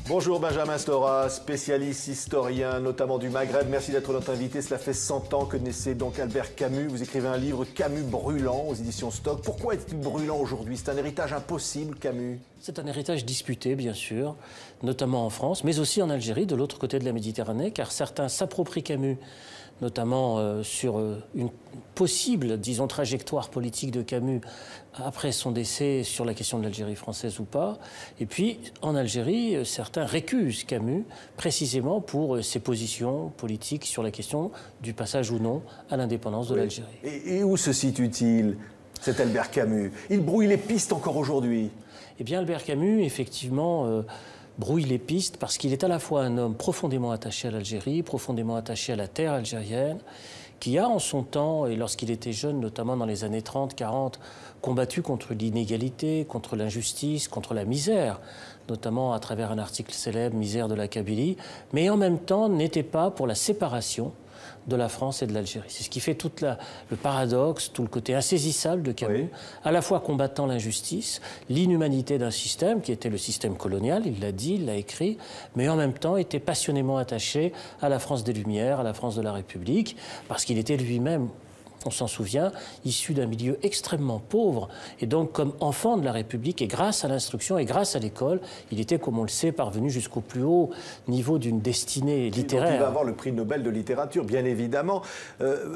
Bonjour Benjamin Stora, spécialiste historien, notamment du Maghreb. Merci d'être notre invité. Cela fait 100 ans que naissait donc Albert Camus. Vous écrivez un livre, Camus brûlant, aux éditions Stock. Pourquoi est-il brûlant aujourd'hui? C'est un héritage impossible, Camus? C'est un héritage disputé, bien sûr, notamment en France, mais aussi en Algérie, de l'autre côté de la Méditerranée, car certains s'approprient Camus, notamment sur une possible, disons, trajectoire politique de Camus après son décès sur la question de l'Algérie française ou pas. Et puis, en Algérie, certains récusent Camus précisément pour ses positions politiques sur la question du passage ou non à l'indépendance de l'Algérie. Et où se situe-t-il, cet Albert Camus? Il brouille les pistes encore aujourd'hui. Eh bien, Albert Camus, effectivement, brouille les pistes parce qu'il est à la fois un homme profondément attaché à l'Algérie, profondément attaché à la terre algérienne, qui a en son temps, et lorsqu'il était jeune, notamment dans les années 30-40, combattu contre l'inégalité, contre l'injustice, contre la misère, notamment à travers un article célèbre, Misère de la Kabylie, mais en même temps n'était pas pour la séparation de la France et de l'Algérie. C'est ce qui fait tout le paradoxe, tout le côté insaisissable de Camus, oui, à la fois combattant l'injustice, l'inhumanité d'un système qui était le système colonial, il l'a dit, il l'a écrit, mais en même temps était passionnément attaché à la France des Lumières, à la France de la République, parce qu'il était lui-même, on s'en souvient, issu d'un milieu extrêmement pauvre, et donc comme enfant de la République, et grâce à l'instruction et grâce à l'école, il était, comme on le sait, parvenu jusqu'au plus haut niveau d'une destinée littéraire. Il va avoir le prix Nobel de littérature, bien évidemment.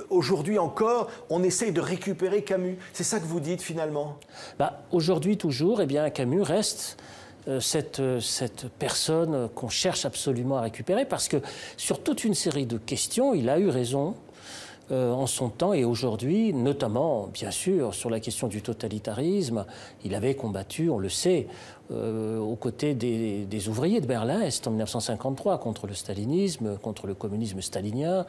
Aujourd'hui encore, on essaye de récupérer Camus. C'est ça que vous dites, finalement? Aujourd'hui, toujours, eh bien, Camus reste cette personne qu'on cherche absolument à récupérer, parce que sur toute une série de questions, il a eu raison, en son temps et aujourd'hui, notamment, bien sûr, sur la question du totalitarisme. Il avait combattu, on le sait, aux côtés des ouvriers de Berlin-Est en 1953 contre le stalinisme, contre le communisme stalinien.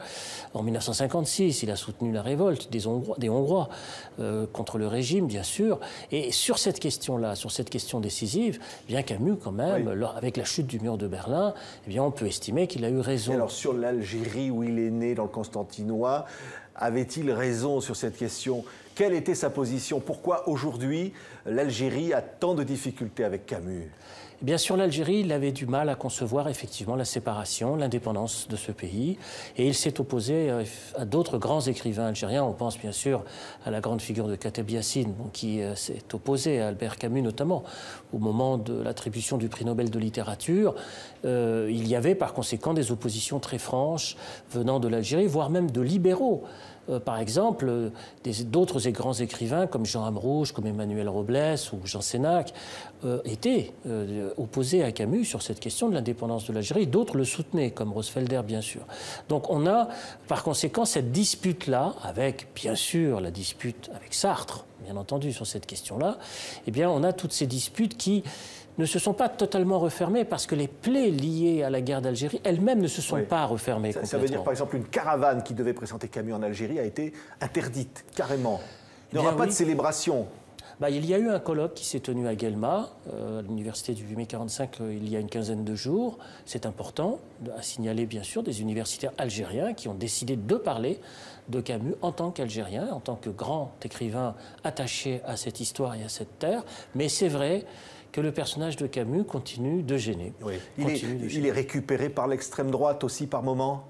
En 1956, il a soutenu la révolte des Hongrois contre le régime, bien sûr. Et sur cette question-là, sur cette question décisive, bien Camus, quand même, oui, avec la chute du mur de Berlin, eh bien, on peut estimer qu'il a eu raison. Et alors, sur l'Algérie où il est né, dans le Constantinois, avait-il raison sur cette question? Quelle était sa position? Pourquoi aujourd'hui l'Algérie a tant de difficultés avec Camus? Bien sûr, l'Algérie, il avait du mal à concevoir effectivement la séparation, l'indépendance de ce pays. Et il s'est opposé à d'autres grands écrivains algériens. On pense bien sûr à la grande figure de Kateb Yassine, qui s'est opposé à Albert Camus notamment. Au moment de l'attribution du prix Nobel de littérature, il y avait par conséquent des oppositions très franches venant de l'Algérie, voire même de libéraux. Par exemple, d'autres grands écrivains comme Jean Amrouche, comme Emmanuel Robles ou Jean Sénac étaient opposés à Camus sur cette question de l'indépendance de l'Algérie. D'autres le soutenaient, comme Rosfelder, bien sûr. Donc on a, par conséquent, cette dispute-là, avec, bien sûr, la dispute avec Sartre, bien entendu, sur cette question-là. Eh bien, on a toutes ces disputes qui ne se sont pas totalement refermées parce que les plaies liées à la guerre d'Algérie elles-mêmes ne se sont pas refermées complètement. Ça veut dire, par exemple, une caravane qui devait présenter Camus en Algérie a été interdite, carrément. Il n'y aura pas de célébration. Il y a eu un colloque qui s'est tenu à Guelma, à l'université du 8 mai 45, il y a une quinzaine de jours. C'est important à signaler, bien sûr, des universitaires algériens qui ont décidé de parler de Camus en tant qu'Algérien, en tant que grand écrivain attaché à cette histoire et à cette terre. Mais c'est vrai que le personnage de Camus continue de gêner. Oui. Il est récupéré par l'extrême droite aussi par moments?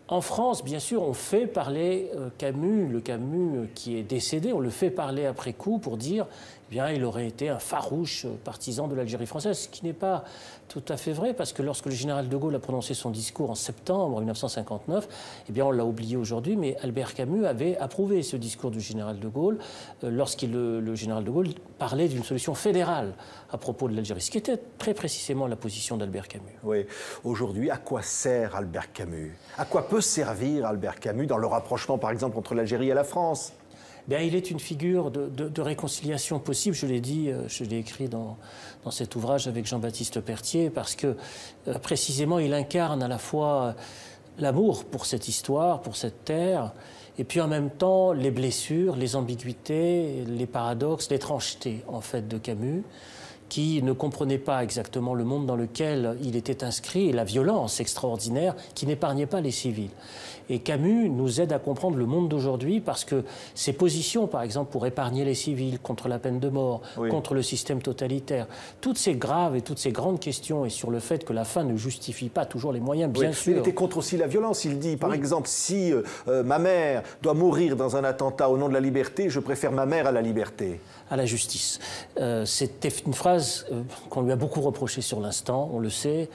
En France, bien sûr, on fait parler Camus, le Camus qui est décédé, on le fait parler après coup pour dire eh bien, il aurait été un farouche partisan de l'Algérie française, ce qui n'est pas tout à fait vrai, parce que lorsque le général de Gaulle a prononcé son discours en septembre 1959, eh bien, on l'a oublié aujourd'hui, mais Albert Camus avait approuvé ce discours du général de Gaulle le général de Gaulle parlait d'une solution fédérale à propos de l'Algérie, ce qui était très précisément la position d'Albert Camus. Oui. Aujourd'hui, à quoi sert Albert Camus? À quoi peut servir Albert Camus dans le rapprochement, par exemple, entre l'Algérie et la France? Bien, il est une figure de réconciliation possible, je l'ai dit, je l'ai écrit dans cet ouvrage avec Jean-Baptiste Pertier, parce que précisément il incarne à la fois l'amour pour cette histoire, pour cette terre, et puis en même temps les blessures, les ambiguïtés, les paradoxes, l'étrangeté en fait de Camus, qui ne comprenait pas exactement le monde dans lequel il était inscrit et la violence extraordinaire qui n'épargnait pas les civils. Et Camus nous aide à comprendre le monde d'aujourd'hui parce que ses positions, par exemple, pour épargner les civils, contre la peine de mort, oui, contre le système totalitaire, toutes ces graves et toutes ces grandes questions et sur le fait que la fin ne justifie pas toujours les moyens, bien sûr. Il était contre aussi la violence. Il dit, par exemple, si ma mère doit mourir dans un attentat au nom de la liberté, je préfère ma mère à la liberté. À la justice. C'était une phrase qu'on lui a beaucoup reprochée sur l'instant, on le sait,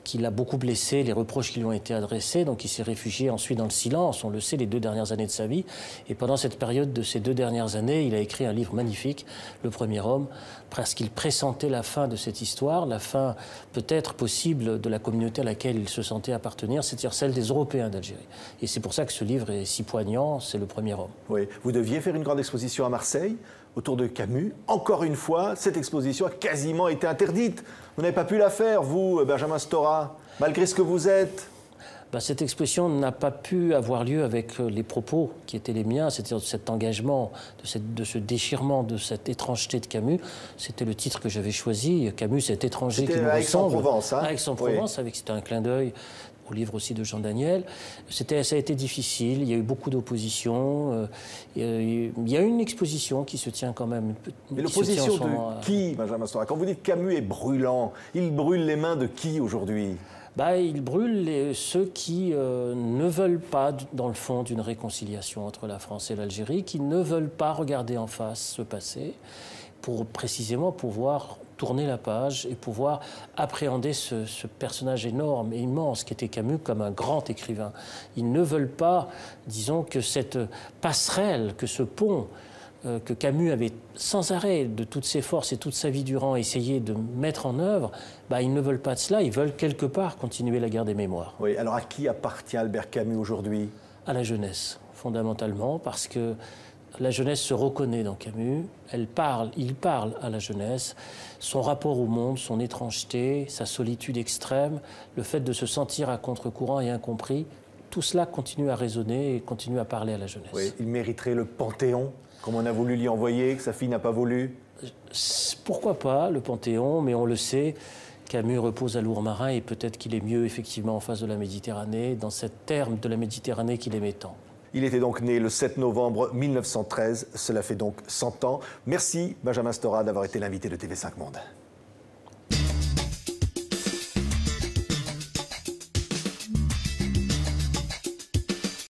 qu'il a beaucoup blessé, les reproches qui lui ont été adressés, donc il s'est réfugié ensuite dans le silence, on le sait, les 2 dernières années de sa vie. Et pendant cette période de ces 2 dernières années, il a écrit un livre magnifique, Le Premier Homme, parce qu'il pressentait la fin de cette histoire, la fin peut-être possible de la communauté à laquelle il se sentait appartenir, c'est-à-dire celle des Européens d'Algérie. Et c'est pour ça que ce livre est si poignant, c'est Le Premier Homme. Oui, vous deviez faire une grande exposition à Marseille, autour de Camus. Encore une fois, cette exposition a quasiment été interdite. Vous n'avez pas pu la faire, vous, Benjamin Stora, malgré ce que vous êtes. Cette exposition n'a pas pu avoir lieu avec les propos qui étaient les miens, c'est-à-dire cet engagement, de ce déchirement, de cette étrangeté de Camus. C'était le titre que j'avais choisi, Camus, cet étranger qui nous ressemble. C'était à Aix-en-Provence, hein? À Aix-en-Provence, oui. C'était un clin d'œil au livre aussi de Jean Daniel. Ça a été difficile, il y a eu beaucoup d'opposition. Il y a une exposition qui se tient quand même. Mais l'opposition de qui, Benjamin Stora? Quand vous dites Camus est brûlant, il brûle les mains de qui aujourd'hui? Il brûle ceux qui ne veulent pas, dans le fond, d'une réconciliation entre la France et l'Algérie, qui ne veulent pas regarder en face ce passé pour précisément pouvoir tourner la page et pouvoir appréhender ce personnage énorme et immense qui était Camus comme un grand écrivain. Ils ne veulent pas, disons, que cette passerelle, que ce pont que Camus avait sans arrêt, de toutes ses forces et toute sa vie durant, essayé de mettre en œuvre, ils ne veulent pas de cela, ils veulent quelque part continuer la guerre des mémoires. Oui, alors à qui appartient Albert Camus aujourd'hui? À la jeunesse, fondamentalement, parce que la jeunesse se reconnaît dans Camus, il parle à la jeunesse, son rapport au monde, son étrangeté, sa solitude extrême, le fait de se sentir à contre-courant et incompris, tout cela continue à résonner et continue à parler à la jeunesse. Oui, il mériterait le Panthéon, comme on a voulu l'y envoyer, que sa fille n'a pas voulu? Pourquoi pas, le Panthéon, mais on le sait, Camus repose à Lourmarin et peut-être qu'il est mieux effectivement en face de la Méditerranée, dans cette terre de la Méditerranée qu'il aimait tant. Il était donc né le 7 novembre 1913, cela fait donc 100 ans. Merci Benjamin Stora d'avoir été l'invité de TV5 Monde.